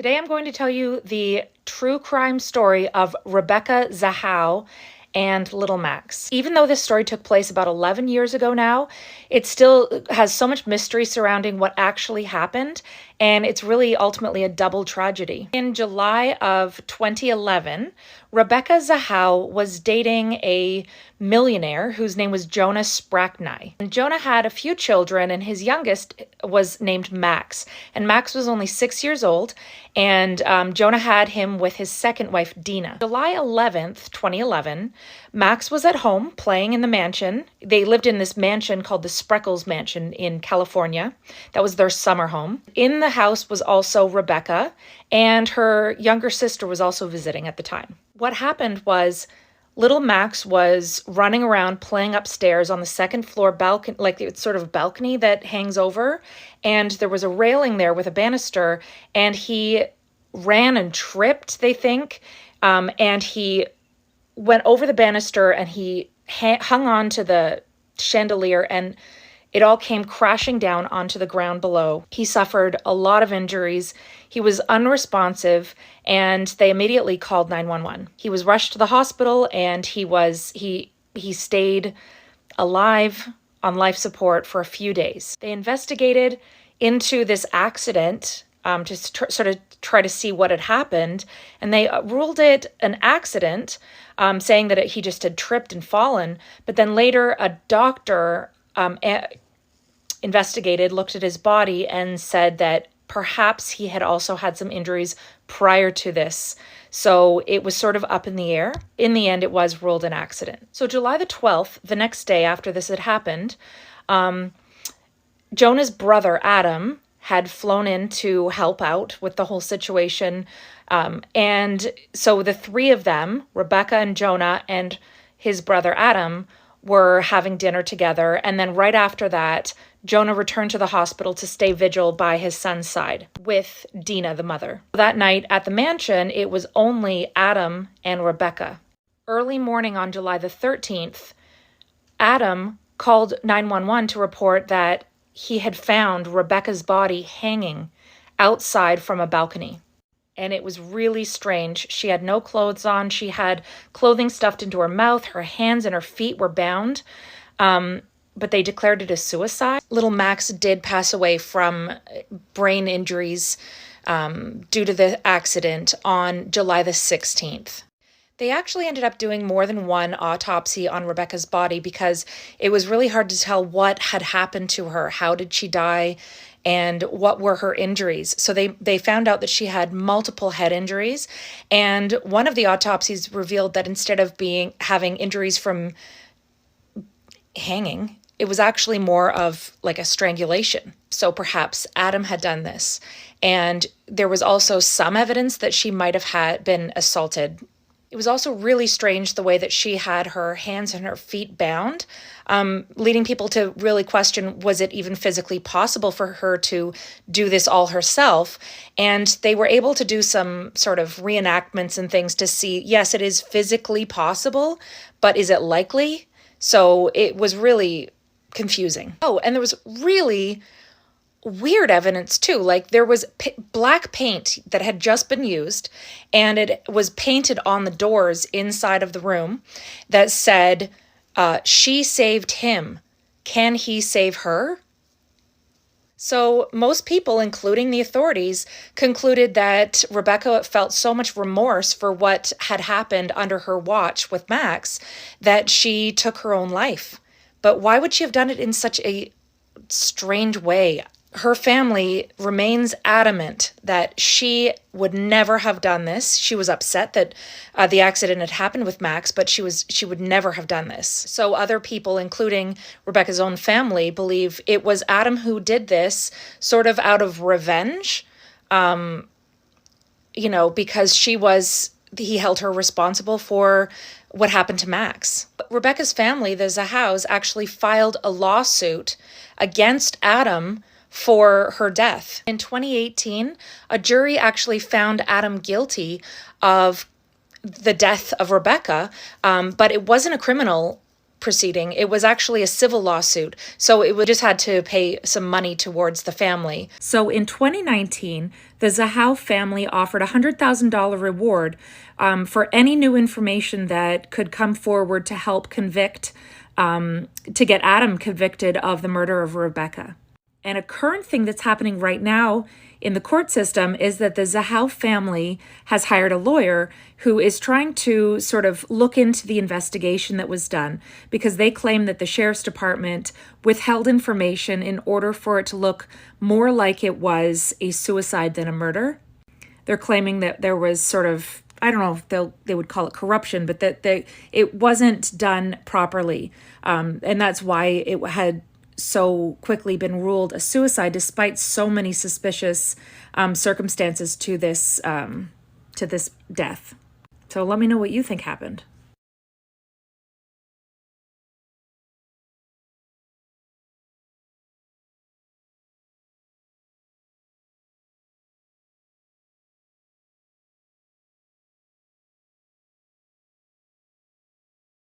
Today I'm going to tell you the true crime story of Rebecca Zahow and Little Max. Even though this story took place about 11 years ago now, it still has so much mystery surrounding what actually happened, and it's really ultimately a double tragedy. In July of 2011, Rebecca Zahow was dating a millionaire whose name was Jonah Shacknai. And Jonah had a few children, and his youngest was named Max. And Max was only 6 years old, and Jonah had him with his second wife, Dina. July 11th, 2011, Max was at home playing in the mansion. They lived in this mansion called the Spreckles Mansion in California. That was their summer home. In the house was also Rebecca, and her younger sister was also visiting at the time. What happened was little Max was running around playing upstairs on the second floor balcony, like it's sort of a balcony that hangs over, and there was a railing there with a banister, and he ran and tripped, they think, and he went over the banister and he hung on to the chandelier, and it all came crashing down onto the ground below. He suffered a lot of injuries. He was unresponsive, and they immediately called 911. He was rushed to the hospital, and he stayed alive on life support for a few days. They investigated into this accident to sort of try to see what had happened, and they ruled it an accident, saying that he just had tripped and fallen. But then later, a doctor investigated, looked at his body, and said that perhaps he had also had some injuries prior to this. So it was sort of up in the air. In the end, it was ruled an accident. So July the 12th, the next day after this had happened, Jonah's brother, Adam, had flown in to help out with the whole situation. And so the three of them, Rebecca and Jonah and his brother, Adam, were having dinner together. And then right after that, Jonah returned to the hospital to stay vigil by his son's side with Dina, the mother. That night at the mansion, it was only Adam and Rebecca. Early morning on July the 13th, Adam called 911 to report that he had found Rebecca's body hanging outside from a balcony. And it was really strange. She had no clothes on. She had clothing stuffed into her mouth. Her hands and her feet were bound. But they declared it a suicide. Little Max did pass away from brain injuries due to the accident on July the 16th. They actually ended up doing more than one autopsy on Rebecca's body because it was really hard to tell what had happened to her. How did she die? And what were her injuries? So they found out that she had multiple head injuries. And one of the autopsies revealed that instead of having injuries from hanging, it was actually more of like a strangulation. So perhaps Adam had done this. And there was also some evidence that she might have been assaulted. It was also really strange the way that she had her hands and her feet bound, leading people to really question, was it even physically possible for her to do this all herself? And they were able to do some sort of reenactments and things to see, yes, it is physically possible, but is it likely? So it was really confusing. Oh, and there was really weird evidence too. Like there was black paint that had just been used, and it was painted on the doors inside of the room that said, she saved him. Can he save her? So most people, including the authorities, concluded that Rebecca felt so much remorse for what had happened under her watch with Max that she took her own life. But why would she have done it in such a strange way? Her family remains adamant that she would never have done this. She was upset that the accident had happened with Max, but she would never have done this. So other people, including Rebecca's own family, believe it was Adam who did this sort of out of revenge, because he held her responsible for what happened to Max. Rebecca's family, the Zahows, actually filed a lawsuit against Adam for her death. In 2018, a jury actually found Adam guilty of the death of Rebecca, but it wasn't a criminal proceeding. It was actually a civil lawsuit. So it just had to pay some money towards the family. So in 2019, the Zahau family offered a $100,000 reward for any new information that could come forward to help convict, to get Adam convicted of the murder of Rebecca. And a current thing that's happening right now in the court system is that the Zahau family has hired a lawyer who is trying to sort of look into the investigation that was done, because they claim that the sheriff's department withheld information in order for it to look more like it was a suicide than a murder. They're claiming that there was sort of, I don't know if they would call it corruption, but that it wasn't done properly. And that's why it had so quickly been ruled a suicide, despite so many suspicious circumstances to this death. So let me know what you think happened.